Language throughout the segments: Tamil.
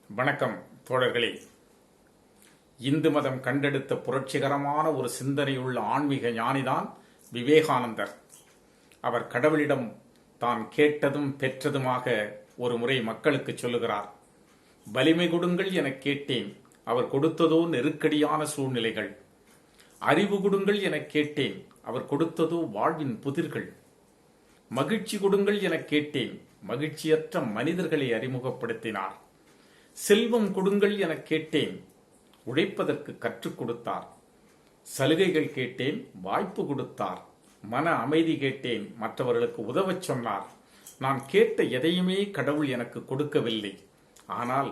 வணக்கம் தோழர்களே. இந்து மதம் கண்டெடுத்த புரட்சிகரமான ஒரு சிந்தனையுள்ள ஆன்மீக ஞானிதான் விவேகானந்தர். அவர் கடவுளிடம் தான் கேட்டதும் பெற்றதுமாக ஒரு முறை மக்களுக்கு சொல்லுகிறார். வலிமை கொடுங்கள் என கேட்டேன், அவர் கொடுத்ததோ நெருக்கடியான சூழ்நிலைகள். அறிவு கொடுங்கள் என கேட்டேன், அவர் கொடுத்ததோ வாழ்வின் புதிர்கள். மகிழ்ச்சி கொடுங்கள் என கேட்டேன், மகிழ்ச்சியற்ற மனிதர்களை அறிமுகப்படுத்தினார். செல்வம் கொடுங்கள் என கேட்டேன், உழைப்பதற்கு கற்றுக் கொடுத்தார். சலுகைகள் கேட்டேன், வாய்ப்பு கொடுத்தார். மன அமைதி கேட்டேன், மற்றவர்களுக்கு உதவச் சொன்னார். நான் கேட்ட எதையுமே கடவுள் எனக்கு கொடுக்கவில்லை, ஆனால்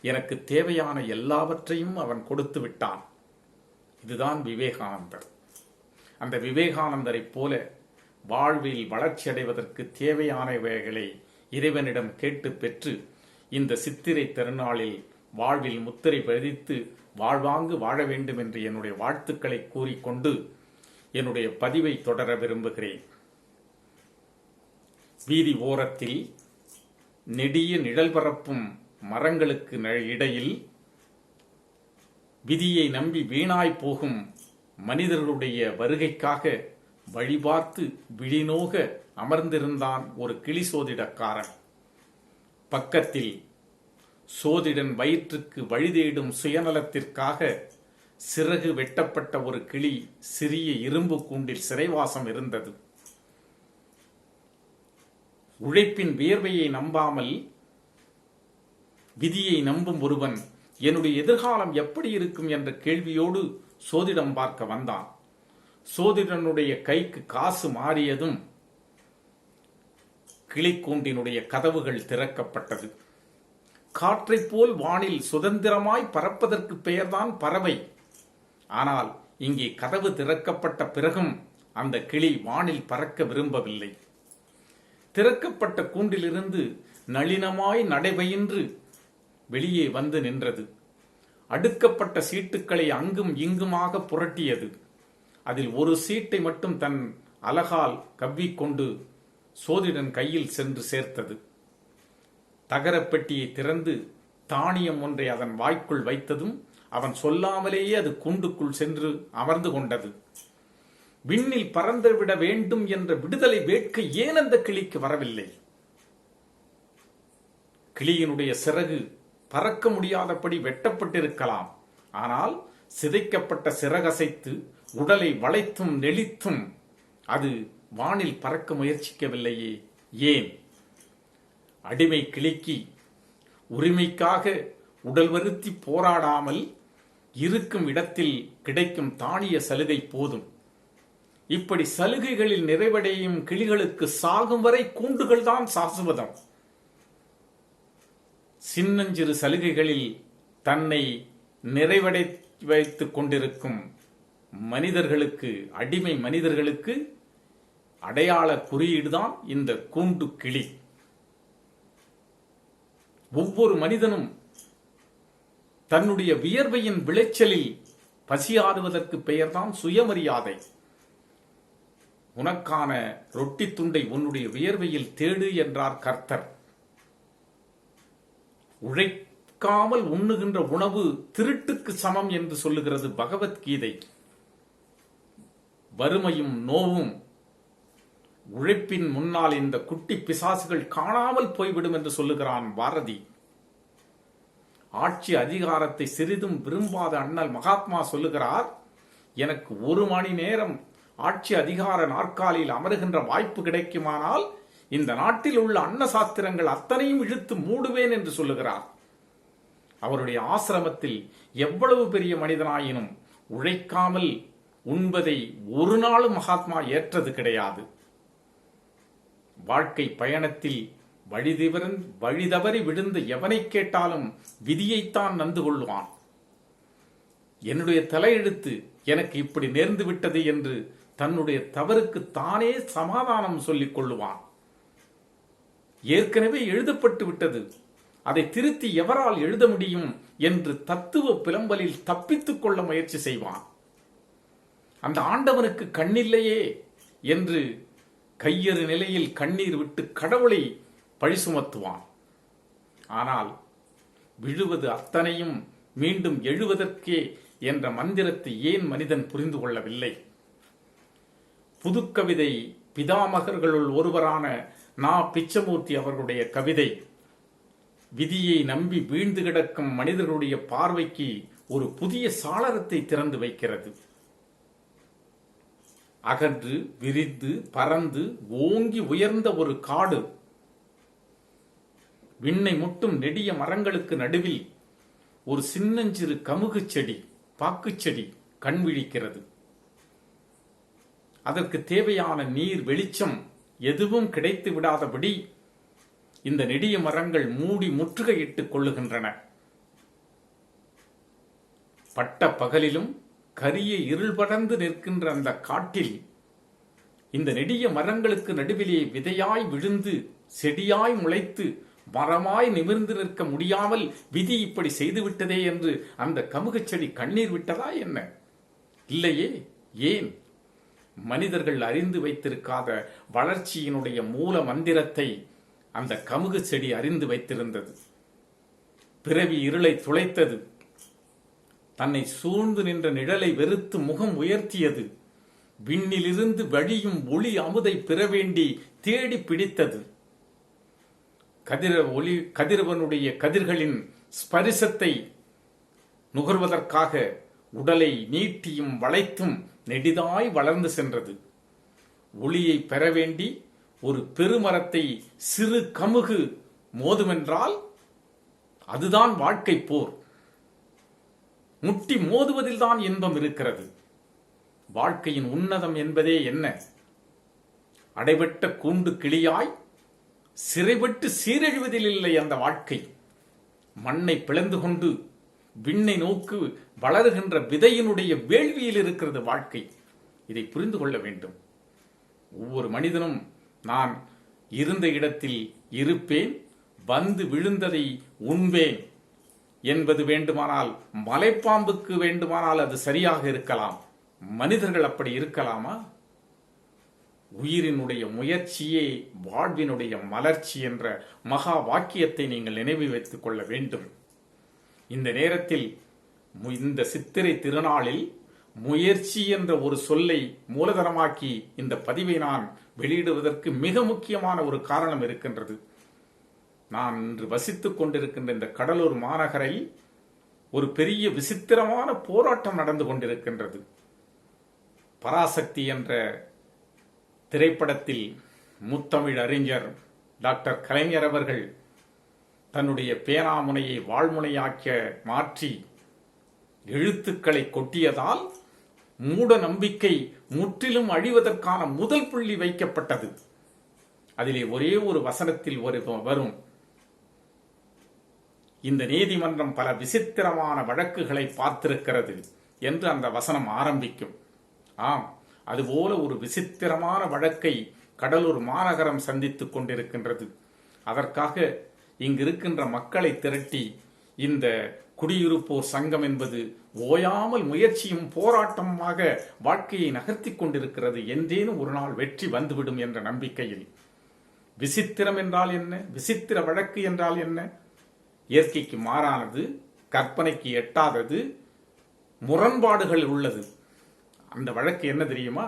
எனக்கு தேவையான எல்லாவற்றையும் அவன் கொடுத்து விட்டான். இதுதான் விவேகானந்தர். அந்த விவேகானந்தரை போல வாழ்வில் வளர்ச்சி அடைவதற்கு தேவையானவைகளை இறைவனிடம் கேட்டு பெற்று இந்த சித்திரை திருநாளில் வாழ்வில் முத்திரை பதித்து வாழ்வாங்கு வாழ வேண்டும் என்று என்னுடைய வாழ்த்துக்களை கூறிக்கொண்டு என்னுடைய பதிவை தொடர விரும்புகிறேன். வீதி ஓரத்தில் நெடிய நிழல் பரப்பும் மரங்களுக்கு இடையில் விதியை நம்பி வீணாய் போகும் மனிதர்களுடைய வருகைக்காக வழிபார்த்து விழிநோக அமர்ந்திருந்தான் ஒரு கிளி சோதிடக்காரன். பக்கத்தில் சோதிடன் வயிற்றுக்கு வழிதேடும் சுயநலத்திற்காக சிறகு வெட்டப்பட்ட ஒரு கிளி சிறிய இரும்பு கூண்டில் சிறைவாசம் இருந்தது. உழைப்பின் வியர்வையை நம்பாமல் விதியை நம்பும் ஒருவன் என்னுடைய எதிர்காலம் எப்படி இருக்கும் என்ற கேள்வியோடு சோதிடம் பார்க்க வந்தான். சோதிடனுடைய கைக்கு காசு மாறியதும் கிளிக்கூண்டினுடைய கதவுகள் திறக்கப்பட்டது. காற்றைப் போல் வானில் சுதந்திரமாய் பறப்பதற்கு பெயர்தான் பறவை. ஆனால் இங்கே கதவு திறக்கப்பட்ட பிறகும் அந்த கிளி வானில் பறக்க விரும்பவில்லை. திறக்கப்பட்ட கூண்டிலிருந்து நளினமாய் நடைபயின்று வெளியே வந்து நின்றது. அடுக்கப்பட்ட சீட்டுக்களை அங்கும் இங்குமாக புரட்டியது. அதில் ஒரு சீட்டை மட்டும் தன் அலகால் கவ்விக்கொண்டு சோதிடன் கையில் சென்று சேர்த்தது. தகரப்பெட்டியை திறந்து தானியம் ஒன்றை அதன் வாய்க்குள் வைத்ததும் அவன் சொல்லாமலேயே அது கூண்டுக்குள் சென்று அமர்ந்து கொண்டது. விண்ணில் பறந்துவிட வேண்டும் என்ற விடுதலை வேட்கை ஏன் அந்த கிளிக்கு வரவில்லை? கிளியினுடைய சிறகு பறக்க முடியாதபடி வெட்டப்பட்டிருக்கலாம். ஆனால் சிதைக்கப்பட்ட சிறகசைத்து உடலை வளைத்தும் நெளித்தும் அது வானில் பறக்க முயற்சிக்கவில்லையே, ஏன்? அடிமை கிளிக்கு உரிமைக்காக உடல் வருத்தி போராடாமல் இருக்கும் இடத்தில் கிடைக்கும் தானிய சலுகை போதும். இப்படி சலுகைகளில் நிறைவடையும் கிளிகளுக்கு சாகும் வரை கூண்டுகள் தான் சாசுவதம். சின்னஞ்சிறு சலுகைகளில் தன்னை நிறைவடை வைத்துக் கொண்டிருக்கும் மனிதர்களுக்கு, அடிமை மனிதர்களுக்கு அடையாள குறியீடுதான் இந்த கூண்டு கிளி. ஒவ்வொரு மனிதனும் தன்னுடைய வியர்வையின் விளைச்சலில் பசியாறுவதற்கு பெயர்தான் சுயமரியாதை. உனக்கான ரொட்டி துண்டை உன்னுடைய வியர்வையில் தேடு என்றார் கர்த்தர். உழைக்காமல் உண்ணுகின்ற உணவு திருட்டுக்கு சமம் என்று சொல்லுகிறது பகவத்கீதை. வறுமையும் நோவும் உழைப்பின் முன்னால் இந்த குட்டி பிசாசுகள் காணாமல் போய்விடும் என்று சொல்லுகிறான் பாரதி. ஆட்சி அதிகாரத்தை சிறிதும் விரும்பாத அண்ணல் மகாத்மா சொல்லுகிறார், எனக்கு 1 மணி நேரம் ஆட்சி அதிகார நாற்காலியில் அமருகின்ற வாய்ப்பு கிடைக்குமானால் இந்த நாட்டில் உள்ள அன்ன சாத்திரங்கள் அத்தனையும் இழுத்து மூடுவேன் என்று சொல்லுகிறார். அவருடைய ஆசிரமத்தில் எவ்வளவு பெரிய மனிதனாயினும் உழைக்காமல் உண்பதை ஒரு நாளும் மகாத்மா ஏற்றது கிடையாது. வாழ்க்கை பயணத்தில் வழிதவறி விழுந்த எவனை கேட்டாலும் விதியைத்தான் நந்து கொள்வான். என்னுடைய தலையெழுத்து எனக்கு இப்படி நேர்ந்து விட்டது என்று தன்னுடைய தவறுக்கு தானே சமாதானம் சொல்லிக் கொள்ளுவான். ஏற்கனவே எழுதப்பட்டு விட்டது, அதை திருத்தி எவரால் எழுத முடியும் என்று தத்துவ புலம்பலில் தப்பித்துக் கொள்ள முயற்சி செய்வான். அந்த ஆண்டவனுக்கு கண்ணில்லையே என்று கையறு நிலையில் கண்ணீர் விட்டு கடவுளை பழி சுமத்துவான். ஆனால் விழுவது அத்தனையும் மீண்டும் எழுவதற்கே என்ற மந்திரத்தை ஏன் மனிதன் புரிந்து கொள்ளவில்லை? புதுக்கவிதை பிதாமகர்களுள் ஒருவரான நா. பிச்சமூர்த்தி அவர்களுடைய கவிதை விதியை நம்பி வீழ்ந்து கிடக்கும் மனிதர்களுடைய பார்வைக்கு ஒரு புதிய சாளரத்தை திறந்து வைக்கிறது. அகன்று விரிந்து பறந்து ஓங்கி உயர்ந்த ஒரு காடு, விண்ணை முட்டும் நெடிய மரங்களுக்கு நடுவில் ஒரு சின்னஞ்சிறு கமுகு செடி, பாக்குச்செடி கண் விழிக்கிறது. அதற்கு தேவையான நீர், வெளிச்சம் எதுவும் கிடைத்து விடாதபடி இந்த நெடிய மரங்கள் மூடி முற்றுகையிட்டுக் கொள்ளுகின்றன. பட்ட பகலிலும் கரிய இருள் படர்ந்து நிற்கின்ற அந்த காட்டில் இந்த நெடிய மரங்களுக்கு நடுவிலே விதையாய் விழுந்து செடியாய் முளைத்து மரமாய் நிமிர்ந்து நிற்க முடியாமல் விதி இப்படி செய்துவிட்டதே என்று அந்த கமுகு செடி கண்ணீர் விட்டதா என்ன? இல்லையே. ஏன்? மனிதர்கள் அறிந்து வைத்திருக்காத வளர்ச்சியினுடைய மூல மந்திரத்தை அந்த கமுகு செடி அறிந்து வைத்திருந்தது. பிறவி இருளை துளைத்தது. தன்னை சூழ்ந்து நின்ற நிழலை வெறுத்து முகம் உயர்த்தியது. விண்ணிலிருந்து வழியும் ஒளி அமுதை பெற வேண்டி தேடி பிடித்தது. கதிரவனுடைய கதிர்களின் ஸ்பரிசத்தை நுகர்வதற்காக உடலை நீட்டியும் வளைத்தும் நெடிதாய் வளர்ந்து சென்றது. ஒளியை பெற வேண்டி ஒரு பெருமரத்தை சிறு கமுகு மோதுமென்றால் அதுதான் வாழ்க்கை போர். முட்டி மோதுவதில் தான் இன்பம் இருக்கிறது. வாழ்க்கையின் உன்னதம் என்பதே என்ன? அடைபட்ட கூண்டு கிளியாய் சிறைபட்டு சீரழிவதில் இல்லை அந்த வாழ்க்கை. மண்ணை பிளந்து கொண்டு விண்ணை நோக்கு வளருகின்ற விதையினுடைய வேள்வியில் இருக்கிறது வாழ்க்கை. இதை புரிந்து கொள்ள வேண்டும். ஒவ்வொரு மனிதனும் நான் இருந்த இடத்தில் இருப்பேன், வந்து விழுந்ததை உண்பேன் என்பது வேண்டுமானால் மலைப்பாம்புக்கு வேண்டுமானால் அது சரியாக இருக்கலாம். மனிதர்கள் அப்படி இருக்கலாமா? உயிரினுடைய முயற்சியே வாழ்வினுடைய மலர்ச்சி என்ற மகா வாக்கியத்தை நீங்கள் நினைவில் வைத்துக் கொள்ள வேண்டும். இந்த நேரத்தில் இந்த சித்திரை திருநாளில் முயற்சி என்ற ஒரு சொல்லை மூலதனமாக்கி இந்த பதிவை நான் வெளியிடுவதற்கு மிக முக்கியமான ஒரு காரணம் இருக்கின்றது. நான் இன்று வசித்துக் கொண்டிருக்கின்ற இந்த கடலூர் மாநகரில் ஒரு பெரிய விசித்திரமான போராட்டம் நடந்து கொண்டிருக்கின்றது. பராசக்தி என்ற திரைப்படத்தில் முத்தமிழ் அறிஞர் டாக்டர் கலைஞர் அவர்கள் தன்னுடைய பேனாமுனையை வாழ்முனையாக்க மாற்றி எழுத்துக்களை கொட்டியதால் மூட நம்பிக்கை முற்றிலும் அழிவதற்கான முதல் புள்ளி வைக்கப்பட்டது. அதிலே ஒரே ஒரு வசனத்தில் வரும், இந்த நீதிமன்றம் பல விசித்திரமான வழக்குகளை பார்த்திருக்கிறது என்று அந்த வசனம் ஆரம்பிக்கும். ஆம், அதுபோல ஒரு விசித்திரமான வழக்கை கடலூர் மாநகரம் சந்தித்துக் கொண்டிருக்கின்றது. அதற்காக இங்கிருக்கின்ற மக்களை திரட்டி இந்த குடியிருப்போர் சங்கம் என்பது ஓயாமல் முயற்சியும் போராட்டமாக வாழ்க்கையை நகர்த்தி கொண்டிருக்கிறது. என்றேனும் ஒரு நாள் வெற்றி வந்துவிடும் என்ற நம்பிக்கையில். விசித்திரம் என்றால் என்ன? விசித்திர வழக்கு என்றால் என்ன? இயற்கைக்கு மாறானது, கற்பனைக்கு எட்டாதது, முரண்பாடுகள் உள்ளது. அந்த வழக்கு என்ன தெரியுமா?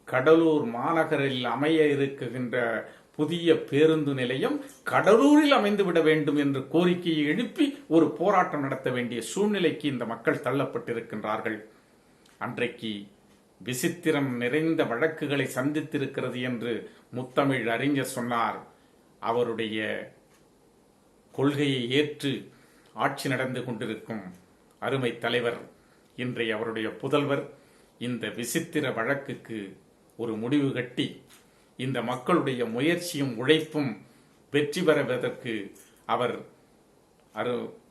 கடலூர் மாநகரில் அமைய இருக்கின்ற புதிய பேருந்து நிலையம் கடலூரில் அமைந்துவிட வேண்டும் என்று கோரிக்கையை எழுப்பி ஒரு போராட்டம் நடத்த வேண்டிய சூழ்நிலைக்கு இந்த மக்கள் தள்ளப்பட்டிருக்கின்றார்கள். அன்றைக்கு விசித்திரம் நிறைந்த வழக்குகளை சந்தித்திருக்கிறது என்று முத்தமிழ் அறிஞர் சொன்னார். அவருடைய கொள்கையை ஏற்று ஆட்சி நடந்து கொண்டிருக்கும் அருமை தலைவர், இன்றைய அவருடைய புதல்வர், இந்த விசித்திர வழக்குக்கு ஒரு முடிவு கட்டி இந்த மக்களுடைய முயற்சியும் உழைப்பும் வெற்றி பெறுவதற்கு அவர்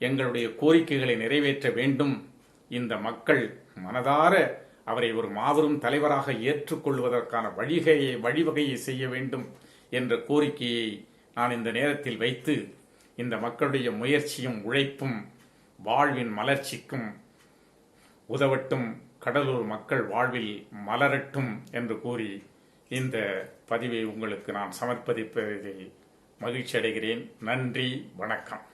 எங்களுடைய கோரிக்கைகளை நிறைவேற்ற வேண்டும். இந்த மக்கள் மனதார அவரை ஒரு மாபெரும் தலைவராக ஏற்றுக்கொள்வதற்கான வழிவகையை செய்ய வேண்டும் என்ற கோரிக்கையை நான் இந்த நேரத்தில் வைத்து, இந்த மக்களுடைய முயற்சியும் உழைப்பும் வாழ்வின் மலர்ச்சிக்கும் உதவட்டும், கடலூர் மக்கள் வாழ்வில் மலரட்டும் என்று கூறி இந்த பதிவை உங்களுக்கு நான் சமர்ப்பதிப்பதில் மகிழ்ச்சி அடைகிறேன். நன்றி, வணக்கம்.